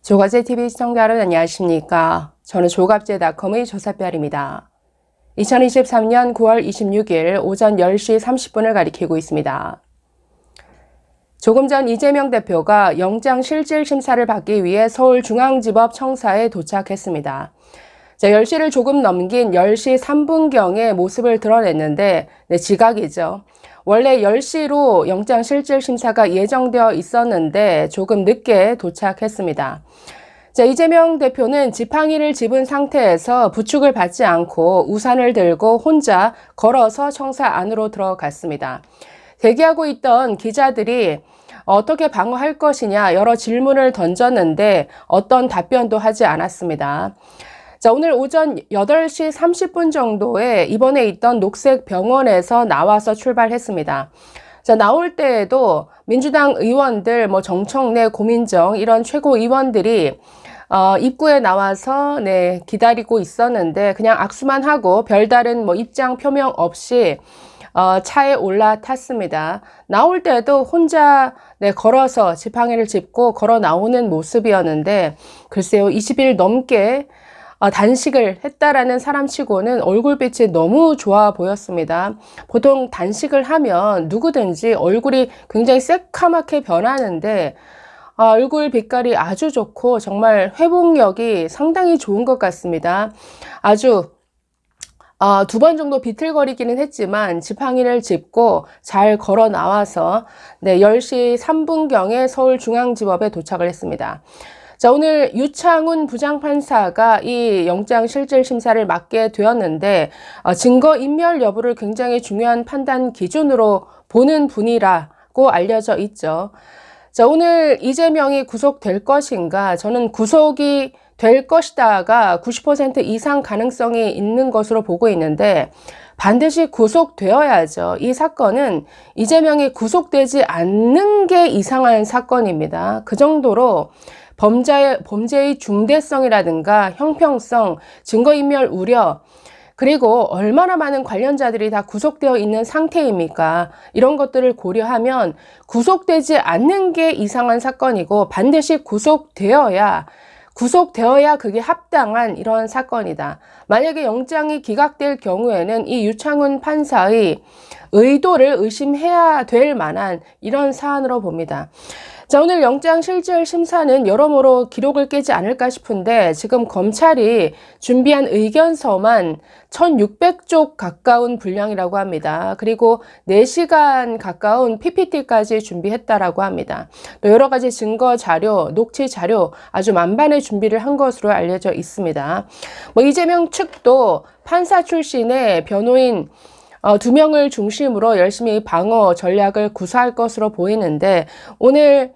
조갑제TV 시청자 여러분 안녕하십니까. 저는 조갑제닷컴의 조사별입니다. 2023년 9월 26일 오전 10시 30분을 가리키고 있습니다. 조금 전 이재명 대표가 영장 실질 심사를 받기 위해 서울중앙지법 청사에 도착했습니다. 10시를 조금 넘긴 10시 3분경의 모습을 드러냈는데 지각이죠. 원래 10시로 영장 실질 심사가 예정되어 있었는데 조금 늦게 도착했습니다. 이재명 대표는 지팡이를 집은 상태에서 부축을 받지 않고 우산을 들고 혼자 걸어서 청사 안으로 들어갔습니다. 대기하고 있던 기자들이 어떻게 방어할 것이냐 여러 질문을 던졌는데 어떤 답변도 하지 않았습니다. 오늘 오전 8시 30분 정도에 입원해 있던 녹색병원에서 나와서 출발했습니다. 나올 때에도 민주당 의원들, 정청래, 고민정 이런 최고위원들이 입구에 나와서 기다리고 있었는데 그냥 악수만 하고 별다른 입장 표명 없이 차에 올라탔습니다. 나올 때도 혼자 걸어서 지팡이를 짚고 걸어 나오는 모습이었는데 글쎄요 20일 넘게 단식을 했다라는 사람치고는 얼굴빛이 너무 좋아 보였습니다. 보통 단식을 하면 누구든지 얼굴이 굉장히 새카맣게 변하는데 얼굴 빛깔이 아주 좋고 정말 회복력이 상당히 좋은 것 같습니다. 아주 2번 정도 비틀거리기는 했지만 지팡이를 짚고 잘 걸어 나와서 10시 3분경에 서울중앙지법에 도착을 했습니다. 오늘 유창훈 부장판사가 이 영장 실질 심사를 맡게 되었는데 증거인멸 여부를 굉장히 중요한 판단 기준으로 보는 분이라고 알려져 있죠. 오늘 이재명이 구속될 것인가? 저는 구속이 될 것이다가 90% 이상 가능성이 있는 것으로 보고 있는데 반드시 구속되어야죠. 이 사건은 이재명이 구속되지 않는 게 이상한 사건입니다. 그 정도로 범죄의 중대성이라든가 형평성, 증거인멸 우려, 그리고 얼마나 많은 관련자들이 다 구속되어 있는 상태입니까? 이런 것들을 고려하면 구속되지 않는 게 이상한 사건이고 반드시 구속되어야 그게 합당한 이런 사건이다. 만약에 영장이 기각될 경우에는 이 유창훈 판사의 의도를 의심해야 될 만한 이런 사안으로 봅니다. 오늘 영장 실질 심사는 여러모로 기록을 깨지 않을까 싶은데 지금 검찰이 준비한 의견서만 1600쪽 가까운 분량이라고 합니다. 그리고 4시간 가까운 PPT까지 준비했다라고 합니다. 또 여러 가지 증거 자료, 녹취 자료 아주 만반의 준비를 한 것으로 알려져 있습니다. 이재명 측도 판사 출신의 변호인 2명을 중심으로 열심히 방어 전략을 구사할 것으로 보이는데 오늘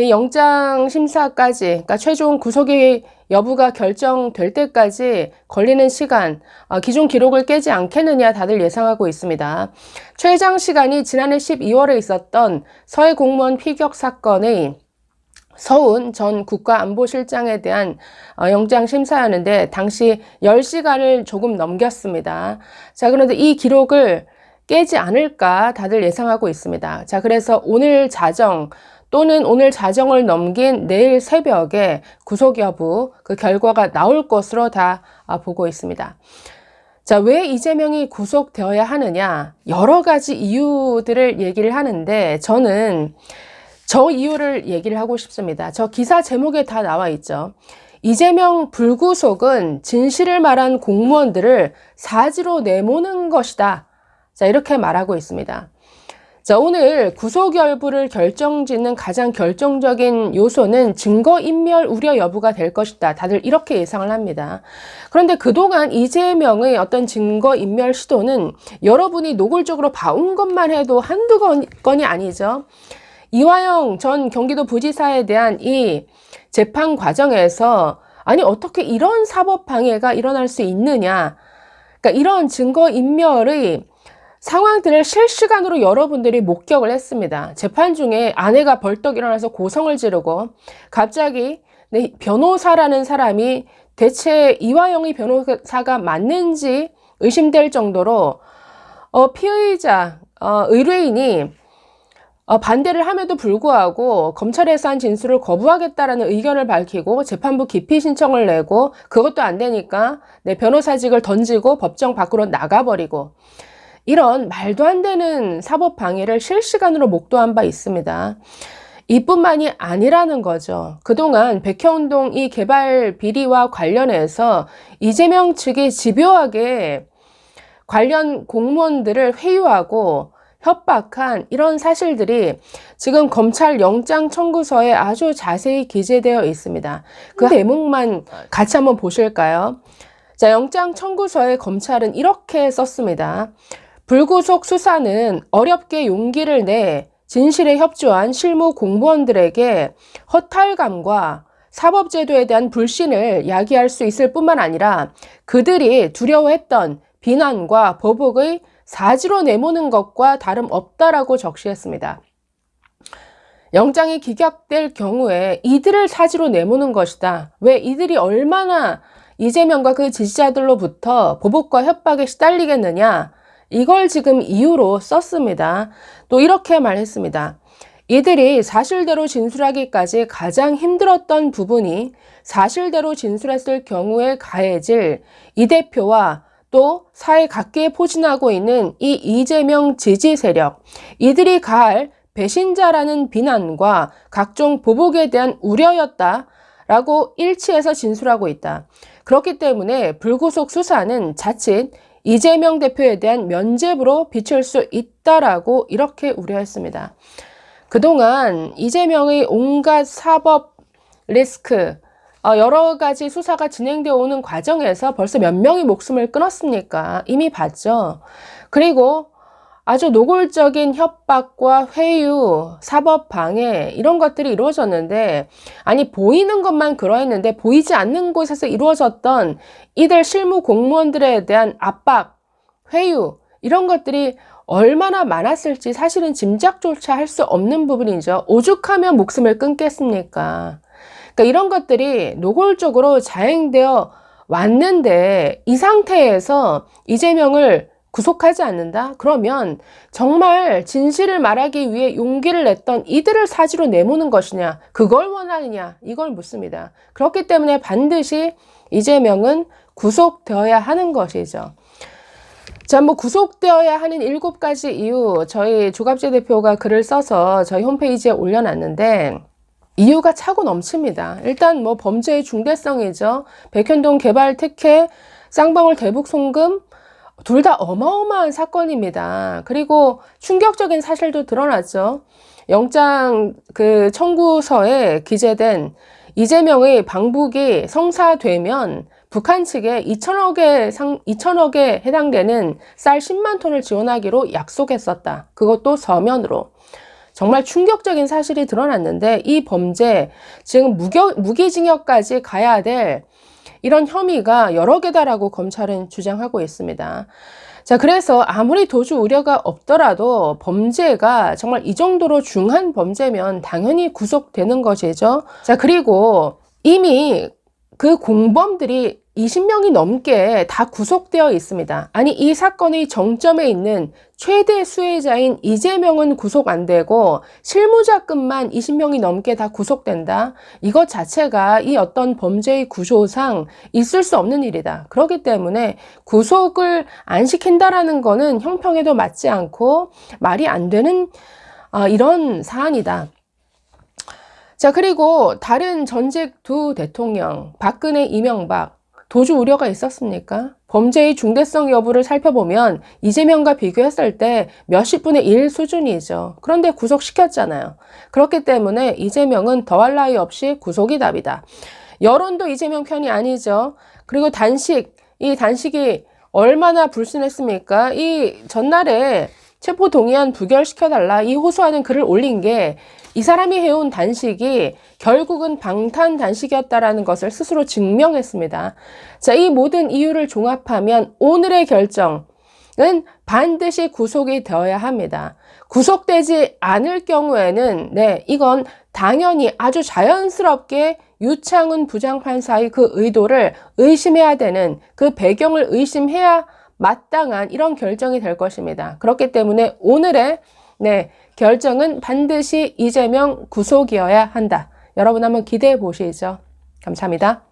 영장 심사까지 그러니까 최종 구속의 여부가 결정될 때까지 걸리는 시간 기존 기록을 깨지 않겠느냐 다들 예상하고 있습니다. 최장 시간이 지난해 12월에 있었던 서해 공무원 피격 사건의 서훈 전 국가안보실장에 대한 영장 심사였는데 당시 10시간을 조금 넘겼습니다. 그런데 이 기록을 깨지 않을까 다들 예상하고 있습니다. 그래서 오늘 자정 또는 오늘 자정을 넘긴 내일 새벽에 구속 여부 그 결과가 나올 것으로 다 보고 있습니다. 왜 이재명이 구속되어야 하느냐? 여러 가지 이유들을 얘기를 하는데 저는 저 이유를 얘기를 하고 싶습니다. 저 기사 제목에 다 나와 있죠. 이재명 불구속은 진실을 말한 공무원들을 사지로 내모는 것이다. 이렇게 말하고 있습니다. 오늘 구속 여부를 결정짓는 가장 결정적인 요소는 증거인멸 우려 여부가 될 것이다. 다들 이렇게 예상을 합니다. 그런데 그동안 이재명의 어떤 증거인멸 시도는 여러분이 노골적으로 봐온 것만 해도 한두 건이 아니죠. 이화영 전 경기도 부지사에 대한 이 재판 과정에서 아니 어떻게 이런 사법 방해가 일어날 수 있느냐. 그러니까 이런 증거인멸의 상황들을 실시간으로 여러분들이 목격을 했습니다. 재판 중에 아내가 벌떡 일어나서 고성을 지르고 갑자기 변호사라는 사람이 대체 이화영이 변호사가 맞는지 의심될 정도로 피의자, 의뢰인이 반대를 함에도 불구하고 검찰에서 한 진술을 거부하겠다라는 의견을 밝히고 재판부 기피 신청을 내고 그것도 안 되니까 내 변호사직을 던지고 법정 밖으로 나가버리고 이런 말도 안 되는 사법 방해를 실시간으로 목도한 바 있습니다. 이뿐만이 아니라는 거죠. 그동안 백현동 이 개발 비리와 관련해서 이재명 측이 집요하게 관련 공무원들을 회유하고 협박한 이런 사실들이 지금 검찰 영장 청구서에 아주 자세히 기재되어 있습니다. 그 대목만 같이 한번 보실까요? 자, 영장 청구서에 검찰은 이렇게 썼습니다. 불구속 수사는 어렵게 용기를 내 진실에 협조한 실무 공무원들에게 허탈감과 사법제도에 대한 불신을 야기할 수 있을 뿐만 아니라 그들이 두려워했던 비난과 보복의 사지로 내모는 것과 다름없다라고 적시했습니다. 영장이 기각될 경우에 이들을 사지로 내모는 것이다. 왜 이들이 얼마나 이재명과 그 지지자들로부터 보복과 협박에 시달리겠느냐. 이걸 지금 이유로 썼습니다. 또 이렇게 말했습니다. 이들이 사실대로 진술하기까지 가장 힘들었던 부분이 사실대로 진술했을 경우에 가해질 이 대표와 또 사회 각계에 포진하고 있는 이 이재명 지지 세력, 이들이 가할 배신자라는 비난과 각종 보복에 대한 우려였다라고 일치해서 진술하고 있다. 그렇기 때문에 불구속 수사는 자칫 이재명 대표에 대한 면죄부로 비칠 수 있다라고 이렇게 우려했습니다. 그동안 이재명의 온갖 사법 리스크, 여러 가지 수사가 진행되어 오는 과정에서 벌써 몇 명이 목숨을 끊었습니까? 이미 봤죠. 그리고 아주 노골적인 협박과 회유, 사법 방해 이런 것들이 이루어졌는데 아니 보이는 것만 그러했는데 보이지 않는 곳에서 이루어졌던 이들 실무 공무원들에 대한 압박, 회유 이런 것들이 얼마나 많았을지 사실은 짐작조차 할 수 없는 부분이죠. 오죽하면 목숨을 끊겠습니까? 그러니까 이런 것들이 노골적으로 자행되어 왔는데 이 상태에서 이재명을 구속하지 않는다? 그러면 정말 진실을 말하기 위해 용기를 냈던 이들을 사지로 내모는 것이냐? 그걸 원하느냐? 이걸 묻습니다. 그렇기 때문에 반드시 이재명은 구속되어야 하는 것이죠. 자, 구속되어야 하는 7가지 이유 저희 조갑재 대표가 글을 써서 저희 홈페이지에 올려놨는데 이유가 차고 넘칩니다. 일단 범죄의 중대성이죠. 백현동 개발 특혜, 쌍방울 대북 송금 둘 다 어마어마한 사건입니다. 그리고 충격적인 사실도 드러났죠. 영장 청구서에 기재된 이재명의 방북이 성사되면 북한 측에 2천억에 해당되는 쌀 10만 톤을 지원하기로 약속했었다. 그것도 서면으로. 정말 충격적인 사실이 드러났는데 이 범죄 지금 무기징역까지 가야 될 이런 혐의가 여러 개다라고 검찰은 주장하고 있습니다. 자, 그래서 아무리 도주 우려가 없더라도 범죄가 정말 이 정도로 중한 범죄면 당연히 구속되는 것이죠. 자, 그리고 이미 그 공범들이 20명이 넘게 다 구속되어 있습니다. 아니 이 사건의 정점에 있는 최대 수혜자인 이재명은 구속 안 되고 실무자급만 20명이 넘게 다 구속된다. 이것 자체가 이 어떤 범죄의 구조상 있을 수 없는 일이다. 그렇기 때문에 구속을 안 시킨다라는 거는 형평에도 맞지 않고 말이 안 되는 이런 사안이다. 자, 그리고 다른 전직 두 대통령 박근혜, 이명박 도주 우려가 있었습니까? 범죄의 중대성 여부를 살펴보면 이재명과 비교했을 때 몇십 분의 1 수준이죠. 그런데 구속시켰잖아요. 그렇기 때문에 이재명은 더할 나위 없이 구속이 답이다. 여론도 이재명 편이 아니죠. 그리고 이 단식이 얼마나 불순했습니까? 이 전날에 체포동의안 부결시켜달라 이 호소하는 글을 올린 게 이 사람이 해온 단식이 결국은 방탄 단식이었다라는 것을 스스로 증명했습니다. 자, 이 모든 이유를 종합하면 오늘의 결정은 반드시 구속이 되어야 합니다. 구속되지 않을 경우에는 이건 당연히 아주 자연스럽게 유창훈 부장판사의 그 의도를 의심해야 되는 그 배경을 의심해야 마땅한 이런 결정이 될 것입니다. 그렇기 때문에 오늘의 네, 결정은 반드시 이재명 구속이어야 한다. 여러분 한번 기대해 보시죠. 감사합니다.